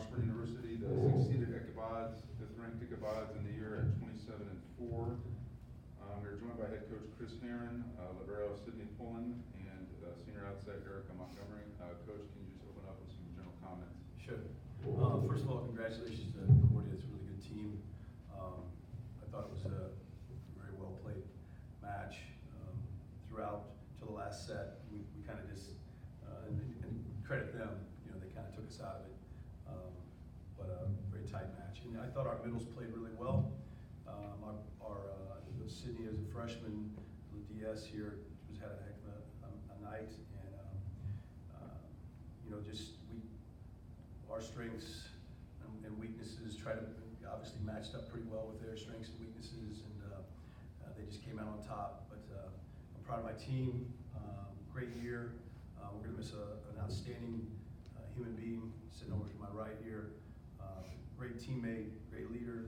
Washburn University, the 6th-seeded Ichabod's, 5th-ranked Ichabod's in the year at 27-4. We're joined by head coach Chris Herron, libero Sydney Pullen, and senior outside Erica Montgomery. Coach, can you just open up with some general comments? Sure. First of all, congratulations to Cordia. It's a really good team. I thought it was a very well played match. Throughout to the last set, we kind of just, and credit them, you know, they kind of took us out of it. But a very tight match. And I thought our middles played really well. Sydney as a freshman, the DS here, was had a heck of a night, and you know, just our strengths and weaknesses try to obviously matched up pretty well with their strengths and weaknesses, and they just came out on top. But I'm proud of my team. Great year. We're going to miss an outstanding human being sitting over to my right here. Great teammate, great leader,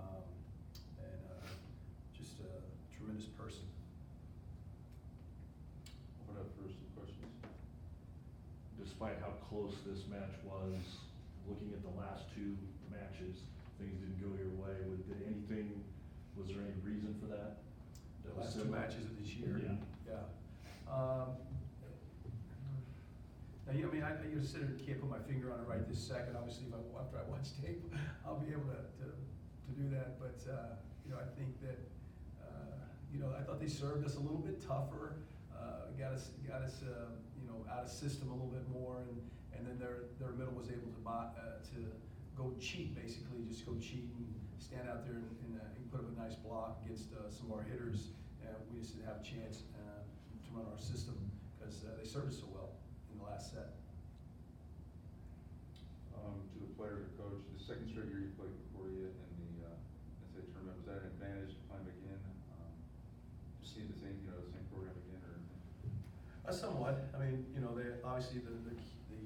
and just a tremendous person. Open up for some questions. Despite how close this match was, looking at the last two matches, things didn't go your way. Was there any reason for that? The last two matches of this year? Yeah. Now, you know, I mean, I just can't put my finger on it right this second. Obviously, after I watch tape, I'll be able to do that. But, you know, I think that, you know, I thought they served us a little bit tougher, got us, you know, out of system a little bit more, and then their middle was able to go cheat, basically, just go cheat and stand out there and put up a nice block against some of our hitters. We just didn't have a chance to run our system because they served us so well in the last set. To the players or coach, the second straight year you played Concordia in the NCAA tournament, was that an advantage to playing again? Just see the same program again, or? Somewhat. I mean, you know, they obviously the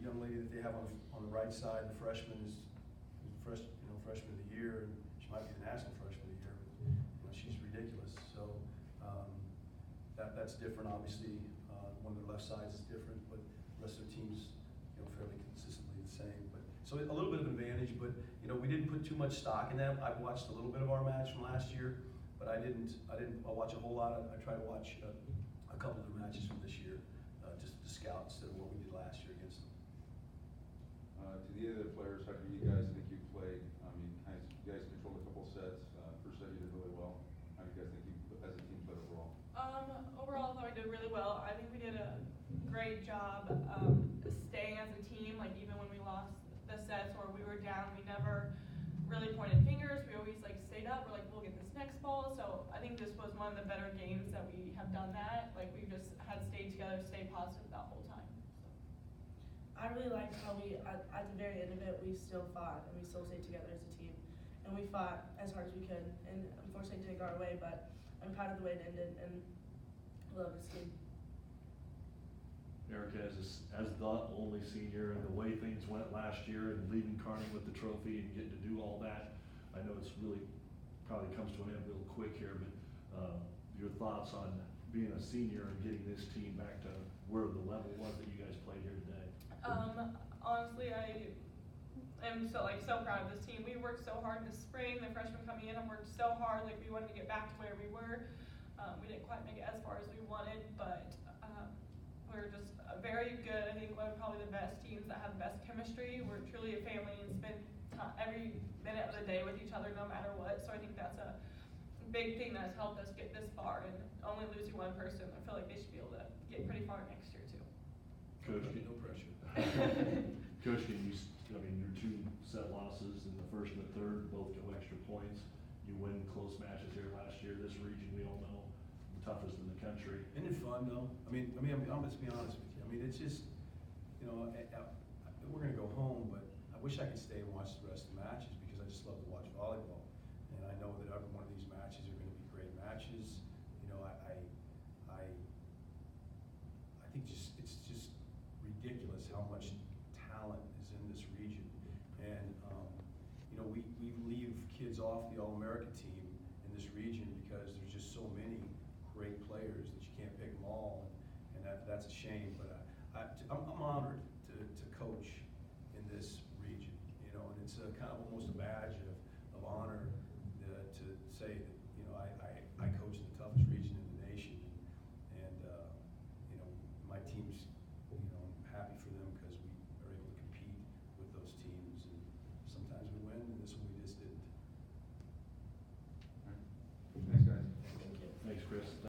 young lady that they have on the right side, the freshman is freshman of the year, and she might be the national freshman of the year. But, you know, she's ridiculous. So that's different. Obviously, one of their left sides is different, but the rest of their team's, you know, fairly consistently the same. But so a little bit of advantage, but you know, we didn't put too much stock in that. I watched a little bit of our match from last year, but I didn't watch a whole lot. I tried to watch a couple of the matches from this year, just to scout instead of what we did last year against them. To the other players, how do you guys think you played? I mean, you guys controlled a couple sets. First set you did really well. How do you guys think you, as a team, played overall? Overall, I thought we did really well. I think we did a great job staying as a team. Like, even when we lost the sets or we were down, we never really pointed fingers. We always stayed up. We're like, we'll get this next ball. So I think this was one of the better games that we have done that. Like, we just had stayed together, stayed positive that whole time. I really liked how we, at the very end of it, we still fought and we still stayed together as a team. And we fought as hard as we could. And unfortunately, it didn't go our way, but I'm proud of the way it ended and I love this team. Erica, as the only senior, and the way things went last year and leaving Kearney with the trophy and getting to do all that, I know it's really probably comes to an end real quick here, but your thoughts on being a senior and getting this team back to where the level was that you guys played here today? Honestly, I am so proud of this team. We worked so hard in the spring. The freshmen coming in and worked so hard. Like, we wanted to get back to where we were. We didn't quite make it as far as we wanted, but we're just very good. I think we're probably the best teams that have the best chemistry. We're truly a family and spend every minute of the day with each other no matter what. So I think that's a big thing that's helped us get this far, and only losing one person, I feel like they should be able to get pretty far next year too. Coach, No pressure. Coach, your two set losses in the first and the third both go extra points. You win close matches here last year. This region, we all know, the toughest in the country. Isn't it fun though? I mean, I'm just be honest with you. I mean, it's just, you know, we're going to go home, but I wish I could stay and watch the rest of the matches because I just love to watch volleyball. And I know that every one of these matches are going to be great matches. You know, I think it's just ridiculous how much talent is in this region. And, you know, we leave kids off the All-American team in this region because there's just so many great players that you can't pick them all. And that's a shame. But I'm honored to coach in this region. You know, kind of almost a badge of honor to say that